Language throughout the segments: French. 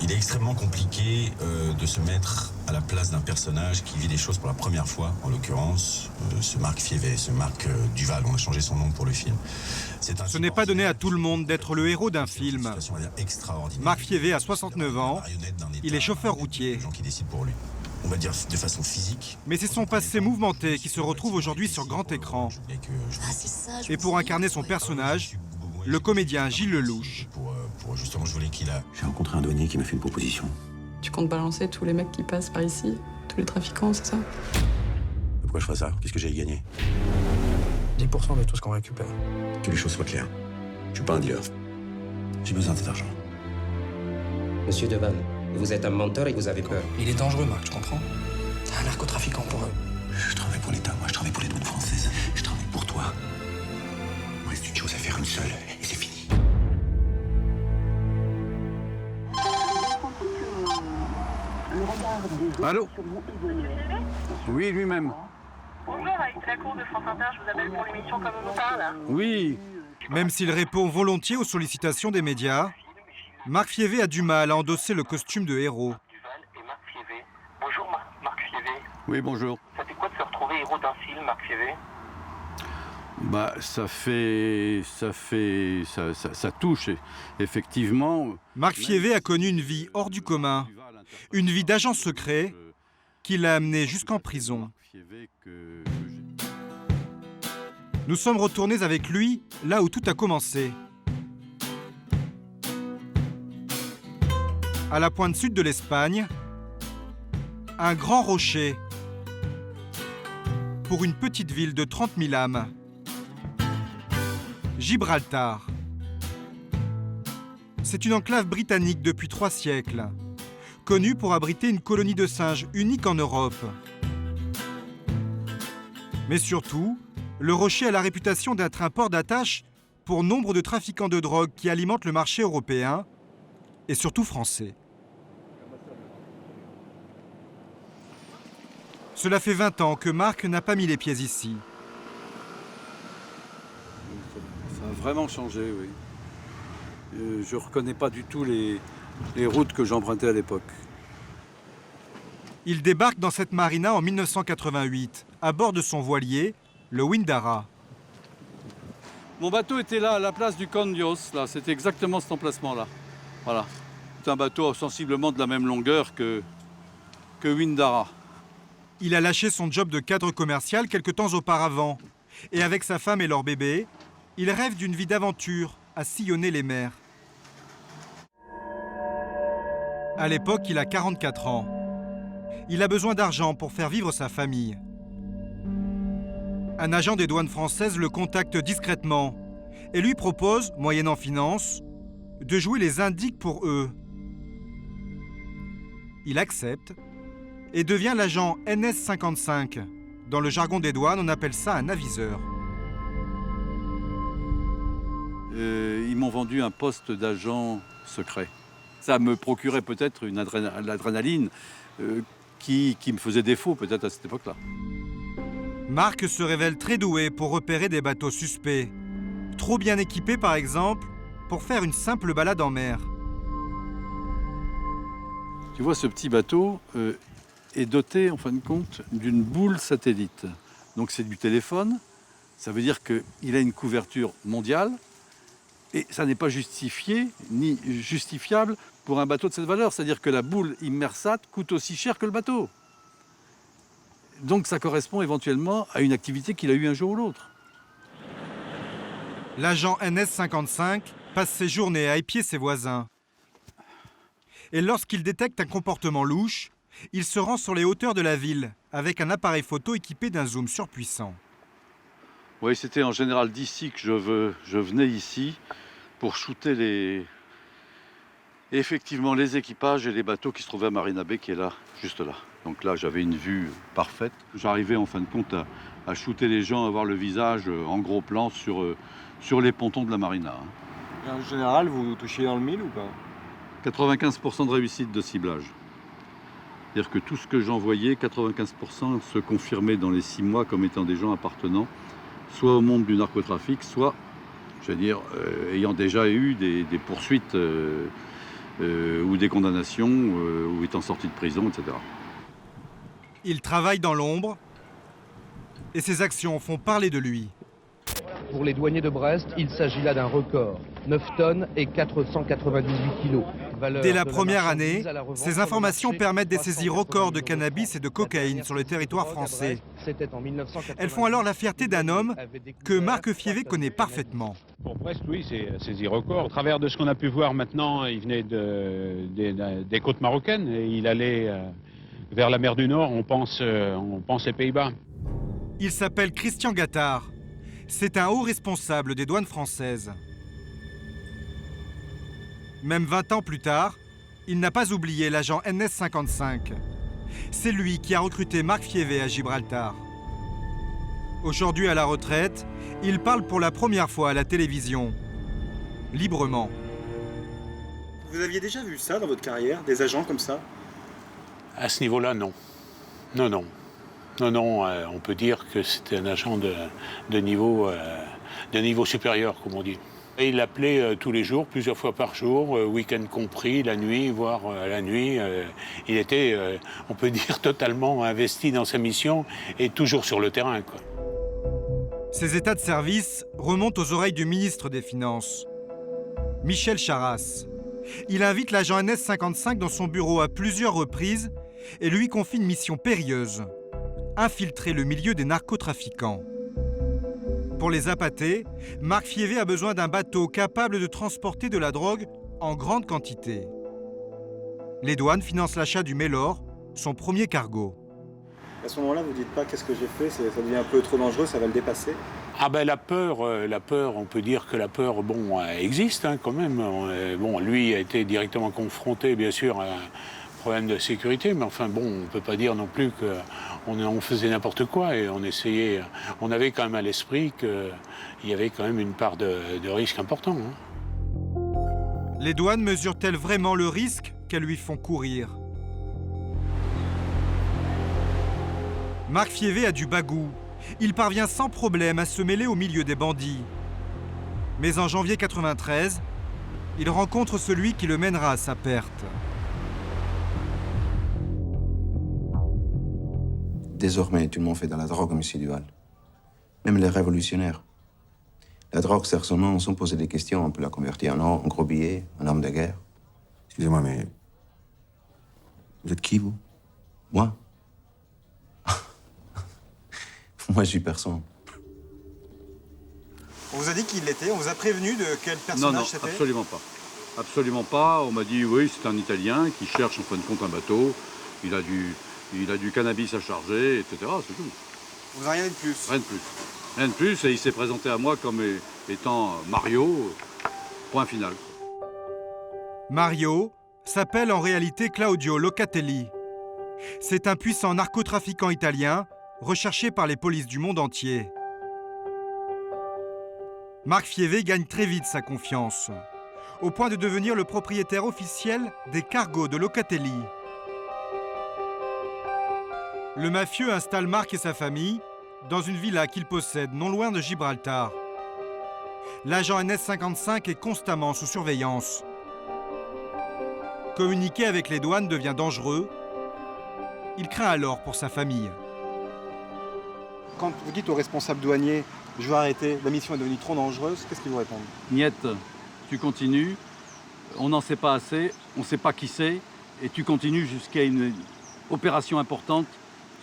Il est extrêmement compliqué de se mettre à la place d'un personnage qui vit des choses pour la première fois, en l'occurrence ce Marc Fievet, ce Marc Duval, on a changé son nom pour le film. Ce n'est pas donné à tout le monde d'être le héros d'un film. Marc Fievet a 69 ans, il est chauffeur routier. On va dire de façon physique. Mais c'est son passé mouvementé qui se retrouve aujourd'hui sur grand écran. Et pour incarner son personnage, le comédien Gilles Lelouch. Pour justement jouer qu'il a. J'ai rencontré un douanier qui m'a fait une proposition. Tu comptes balancer tous les mecs qui passent par ici? Tous les trafiquants, c'est ça? Pourquoi je ferais ça? Qu'est-ce que j'ai gagné? 10% de tout ce qu'on récupère. Que les choses soient claires. Je suis pas un dealer. J'ai besoin de cet argent. Monsieur Deval, vous êtes un menteur et vous avez peur. Il est dangereux, Marc, tu comprends? T'es un narcotrafiquant pour eux. Je travaille pour l'État, moi. Je travaille pour les douanes françaises. Je travaille pour toi. Il me reste une chose à faire, une seule, et c'est fini. Allô? Oui, lui-même. Bonjour, avec la cour de France Inter, je vous appelle pour l'émission Comme on nous parle. Oui. Même s'il répond volontiers aux sollicitations des médias, Marc Fievet a du mal à endosser le costume de héros. Bonjour Marc Fievet. Oui, bonjour. Ça fait quoi de se retrouver héros d'un film, Marc Fievet? Bah, ça touche, effectivement. Marc Fievet a connu une vie hors du commun, une vie d'agent secret qui l'a amené jusqu'en prison. Nous sommes retournés avec lui là où tout a commencé. À la pointe sud de l'Espagne, un grand rocher pour une petite ville de 30 000 âmes. Gibraltar. C'est une enclave britannique depuis 3 siècles, connue pour abriter une colonie de singes unique en Europe. Mais surtout, le rocher a la réputation d'être un port d'attache pour nombre de trafiquants de drogue qui alimentent le marché européen et surtout français. Cela fait 20 ans que Marc n'a pas mis les pieds ici. Ça a vraiment changé, oui. Je ne reconnais pas du tout les routes que j'empruntais à l'époque. Il débarque dans cette marina en 1988, à bord de son voilier, le Windara. Mon bateau était là, à la place du Condios, là. C'était exactement cet emplacement-là. Voilà. C'est un bateau sensiblement de la même longueur que Windara. Il a lâché son job de cadre commercial quelque temps auparavant. Et avec sa femme et leur bébé, il rêve d'une vie d'aventure à sillonner les mers. À l'époque, il a 44 ans. Il a besoin d'argent pour faire vivre sa famille. Un agent des douanes françaises le contacte discrètement et lui propose, moyennant finance, de jouer les indiques pour eux. Il accepte et devient l'agent NS55. Dans le jargon des douanes, on appelle ça un aviseur. Ils m'ont vendu un poste d'agent secret. Ça me procurait peut-être l'adrénaline qui me faisait défaut peut-être à cette époque-là. Marc se révèle très doué pour repérer des bateaux suspects. Trop bien équipé par exemple, pour faire une simple balade en mer. Tu vois, ce petit bateau est doté, en fin de compte, d'une boule satellite. Donc c'est du téléphone, ça veut dire qu'il a une couverture mondiale, et ça n'est pas justifié, ni justifiable pour un bateau de cette valeur. C'est-à-dire que la boule Immersat coûte aussi cher que le bateau. Donc ça correspond éventuellement à une activité qu'il a eue un jour ou l'autre. L'agent NS55 passe ses journées à épier ses voisins. Et lorsqu'il détecte un comportement louche, il se rend sur les hauteurs de la ville avec un appareil photo équipé d'un zoom surpuissant. Oui, c'était en général d'ici que je venais ici pour shooter effectivement les équipages et les bateaux qui se trouvaient à Marina Bay, qui est là, juste là. Donc là, j'avais une vue parfaite. J'arrivais en fin de compte à shooter les gens, à voir le visage en gros plan sur les pontons de la marina. Et en général, vous touchiez dans le mille ou pas? 95% de réussite de ciblage. C'est-à-dire que tout ce que j'envoyais, 95% se confirmait dans les 6 mois comme étant des gens appartenant soit au monde du narcotrafic, soit, je veux dire, ayant déjà eu des poursuites ou des condamnations, ou étant sorti de prison, etc. Il travaille dans l'ombre et ses actions font parler de lui. Pour les douaniers de Brest, il s'agit là d'un record. 9 tonnes et 498 kilos. Dès la première année, ces informations permettent des saisies records de cannabis et de cocaïne sur le territoire français. Elles font alors la fierté d'un homme que Marc Fievé connaît parfaitement. Pour Brest, oui, c'est saisie record. Au travers de ce qu'on a pu voir maintenant, il venait des côtes marocaines et il allait vers la mer du Nord, on pense les Pays-Bas. Il s'appelle Christian Gattard. C'est un haut responsable des douanes françaises. Même 20 ans plus tard, il n'a pas oublié l'agent NS55. C'est lui qui a recruté Marc Fievé à Gibraltar. Aujourd'hui à la retraite, il parle pour la première fois à la télévision, librement. Vous aviez déjà vu ça dans votre carrière, des agents comme ça? À ce niveau-là, non. Non, on peut dire que c'était un agent de niveau supérieur, comme on dit. Et il l'appelait tous les jours, plusieurs fois par jour, week-end compris, la nuit, voire la nuit. Il était, on peut dire, totalement investi dans sa mission et toujours sur le terrain, quoi. Ces états de service remontent aux oreilles du ministre des Finances, Michel Charasse. Il invite l'agent NS55 dans son bureau à plusieurs reprises et lui confie une mission périlleuse: infiltrer le milieu des narcotrafiquants. Pour les appâter, Marc Fievé a besoin d'un bateau capable de transporter de la drogue en grande quantité. Les douanes financent l'achat du Mélor, son premier cargo. À ce moment-là, vous ne dites pas qu'est-ce que j'ai fait, ça devient un peu trop dangereux, ça va le dépasser? Ah ben la peur, on peut dire que la peur, existe quand même. Lui a été directement confronté, bien sûr, à problème de sécurité, mais enfin on ne peut pas dire non plus qu'on faisait n'importe quoi et on avait quand même à l'esprit qu'il y avait quand même une part de risque important. Les douanes mesurent-elles vraiment le risque qu'elles lui font courir? Marc Fievé a du bagou. Il parvient sans problème à se mêler au milieu des bandits. Mais en janvier 93, il rencontre celui qui le mènera à sa perte. Désormais, tout le monde fait de la drogue, monsieur Duval. Même les révolutionnaires. La drogue sert son nom, sans poser des questions, on peut la convertir en or, en gros billets, en arme de guerre. Excusez-moi, mais... Vous êtes qui, vous? Moi? Moi, je suis personne. On vous a dit qui il était? On vous a prévenu de quel personnage c'était? Non, absolument pas. Absolument pas. On m'a dit, oui, c'est un Italien qui cherche en fin de compte un bateau. Il a du cannabis à charger, etc. C'est tout. Vous n'avez rien de plus? Rien de plus. Rien de plus, et il s'est présenté à moi comme étant Mario, point final. Mario s'appelle en réalité Claudio Locatelli. C'est un puissant narcotrafiquant italien recherché par les polices du monde entier. Marc Fievé gagne très vite sa confiance, au point de devenir le propriétaire officiel des cargos de Locatelli. Le mafieux installe Marc et sa famille dans une villa qu'il possède non loin de Gibraltar. L'agent NS55 est constamment sous surveillance. Communiquer avec les douanes devient dangereux. Il craint alors pour sa famille. Quand vous dites aux responsables douaniers « je vais arrêter, la mission est devenue trop dangereuse », qu'est-ce qu'ils vous répondent? Niette, tu continues, on n'en sait pas assez, on ne sait pas qui c'est, et tu continues jusqu'à une opération importante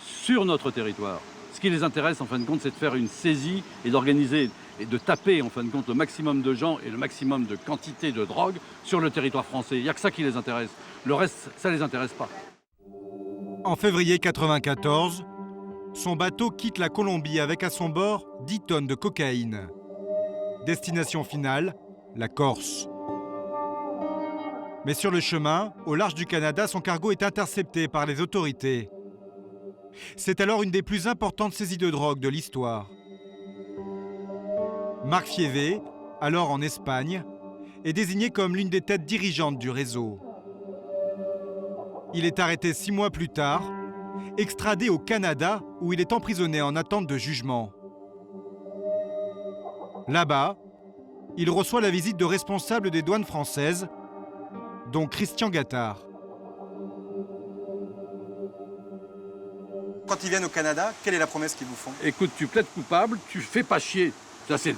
sur notre territoire. Ce qui les intéresse, en fin de compte, c'est de faire une saisie et d'organiser et de taper, en fin de compte, le maximum de gens et le maximum de quantité de drogue sur le territoire français. Il n'y a que ça qui les intéresse. Le reste, ça ne les intéresse pas. En février 1994, son bateau quitte la Colombie avec à son bord 10 tonnes de cocaïne. Destination finale, la Corse. Mais sur le chemin, au large du Canada, son cargo est intercepté par les autorités. C'est alors une des plus importantes saisies de drogue de l'histoire. Marc Fievé, alors en Espagne, est désigné comme l'une des têtes dirigeantes du réseau. Il est arrêté 6 mois plus tard, extradé au Canada où il est emprisonné en attente de jugement. Là-bas, il reçoit la visite de responsables des douanes françaises, dont Christian Gattard. Quand ils viennent au Canada, quelle est la promesse qu'ils vous font? Écoute, tu plaides coupable, tu fais pas chier. Ça, c'est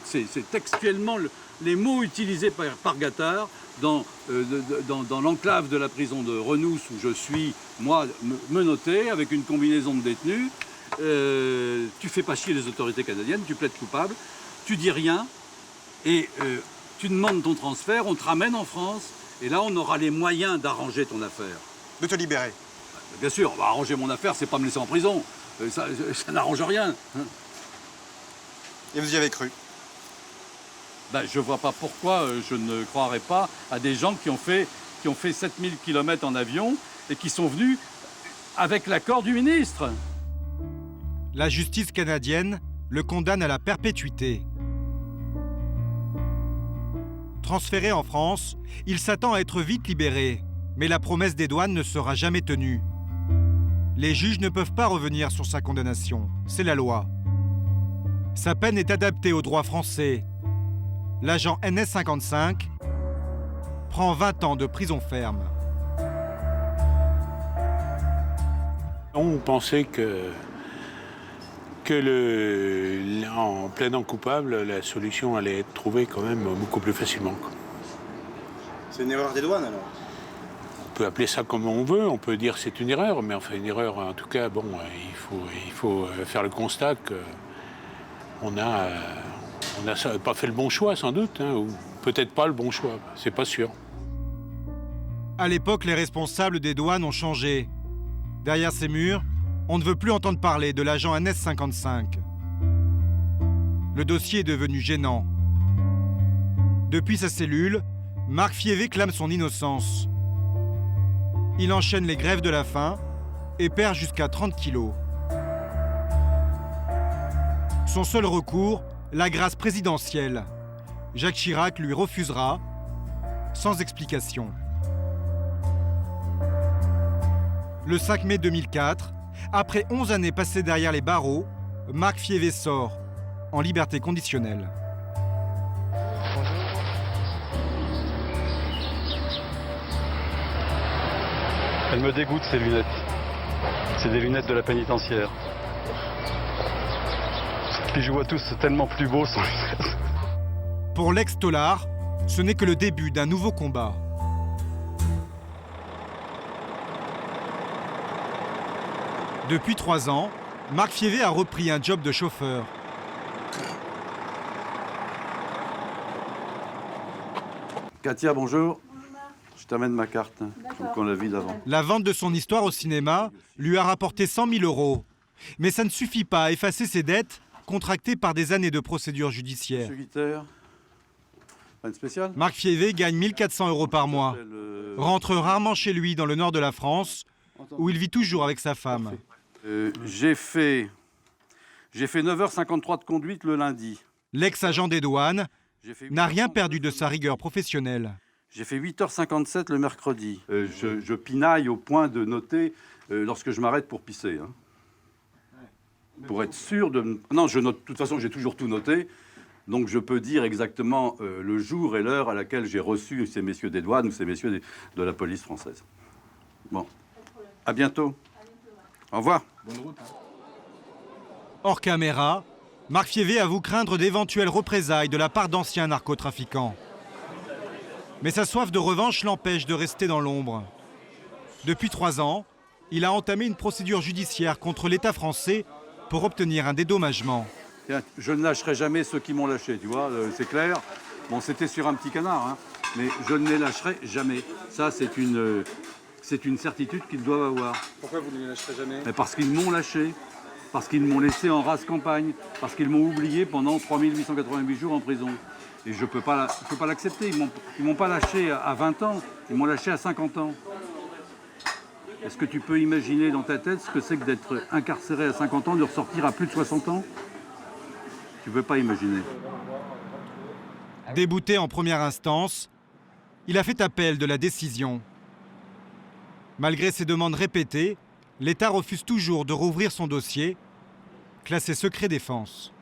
textuellement les mots utilisés par Gattard dans l'enclave de la prison de Renous, où je suis, moi, menotté, avec une combinaison de détenus. Tu fais pas chier les autorités canadiennes, tu plaides coupable, tu dis rien, et tu demandes ton transfert, on te ramène en France, et là, on aura les moyens d'arranger ton affaire. De te libérer? Bien sûr, arranger mon affaire, c'est pas me laisser en prison. Ça n'arrange rien. Et vous y avez cru? Je vois pas pourquoi je ne croirais pas à des gens qui ont fait 7000 km en avion et qui sont venus avec l'accord du ministre. La justice canadienne le condamne à la perpétuité. Transféré en France, il s'attend à être vite libéré, mais la promesse des douanes ne sera jamais tenue. Les juges ne peuvent pas revenir sur sa condamnation, c'est la loi. Sa peine est adaptée au droit français. L'agent NS55 prend 20 ans de prison ferme. On pensait en plaidant coupable, la solution allait être trouvée quand même beaucoup plus facilement. C'est une erreur des douanes alors? On peut appeler ça comme on veut, on peut dire que c'est une erreur, mais enfin une erreur, en tout cas, bon, il faut faire le constat qu'on n'a pas fait le bon choix sans doute, hein, ou peut-être pas le bon choix, c'est pas sûr. À l'époque, les responsables des douanes ont changé. Derrière ces murs, on ne veut plus entendre parler de l'agent NS55. Le dossier est devenu gênant. Depuis sa cellule, Marc Fievé clame son innocence. Il enchaîne les grèves de la faim et perd jusqu'à 30 kilos. Son seul recours, la grâce présidentielle. Jacques Chirac lui refusera, sans explication. Le 5 mai 2004, après 11 années passées derrière les barreaux, Marc Fievé sort, en liberté conditionnelle. Elle me dégoûte, ces lunettes. C'est des lunettes de la pénitentiaire. Puis je vois tous tellement plus beaux sans lunettes. Pour l'ex-tolard, ce n'est que le début d'un nouveau combat. Depuis 3 ans, Marc Fievé a repris un job de chauffeur. Katia, bonjour. Je t'amène ma carte, comme qu'on l'a vu d'avant. La vente de son histoire au cinéma lui a rapporté 100 000 €. Mais ça ne suffit pas à effacer ses dettes contractées par des années de procédures judiciaires. Monsieur Guiter, pas une spéciale? Marc Fievé gagne 1 400 € par mois. Rentre rarement chez lui dans le nord de la France, où il vit toujours avec sa femme. J'ai fait 9h53 de conduite le lundi. L'ex-agent des douanes n'a rien perdu de sa rigueur professionnelle. J'ai fait 8h57 le mercredi. Je pinaille au point de noter lorsque je m'arrête pour pisser. Hein. Pour être sûr de... Non, je note. De toute façon, j'ai toujours tout noté. Donc, je peux dire exactement le jour et l'heure à laquelle j'ai reçu ces messieurs des douanes ou ces messieurs de la police française. Bon. À bientôt. Au revoir. Bonne route. Hors caméra, Marc Fievé avoue craindre d'éventuelles représailles de la part d'anciens narcotrafiquants. Mais sa soif de revanche l'empêche de rester dans l'ombre. Depuis 3 ans, il a entamé une procédure judiciaire contre l'État français pour obtenir un dédommagement. Je ne lâcherai jamais ceux qui m'ont lâché, tu vois, c'est clair. Bon, c'était sur un petit canard, hein, mais je ne les lâcherai jamais. Ça, c'est une certitude qu'ils doivent avoir. Pourquoi vous ne les lâcherez jamais? Mais parce qu'ils m'ont lâché, parce qu'ils m'ont laissé en rase campagne, parce qu'ils m'ont oublié pendant 3888 jours en prison. Et je peux pas l'accepter. Ils m'ont pas lâché à 20 ans, ils m'ont lâché à 50 ans. Est-ce que tu peux imaginer dans ta tête ce que c'est que d'être incarcéré à 50 ans, de ressortir à plus de 60 ans? Tu ne peux pas imaginer. Débouté en première instance, il a fait appel de la décision. Malgré ses demandes répétées, l'État refuse toujours de rouvrir son dossier, classé secret défense.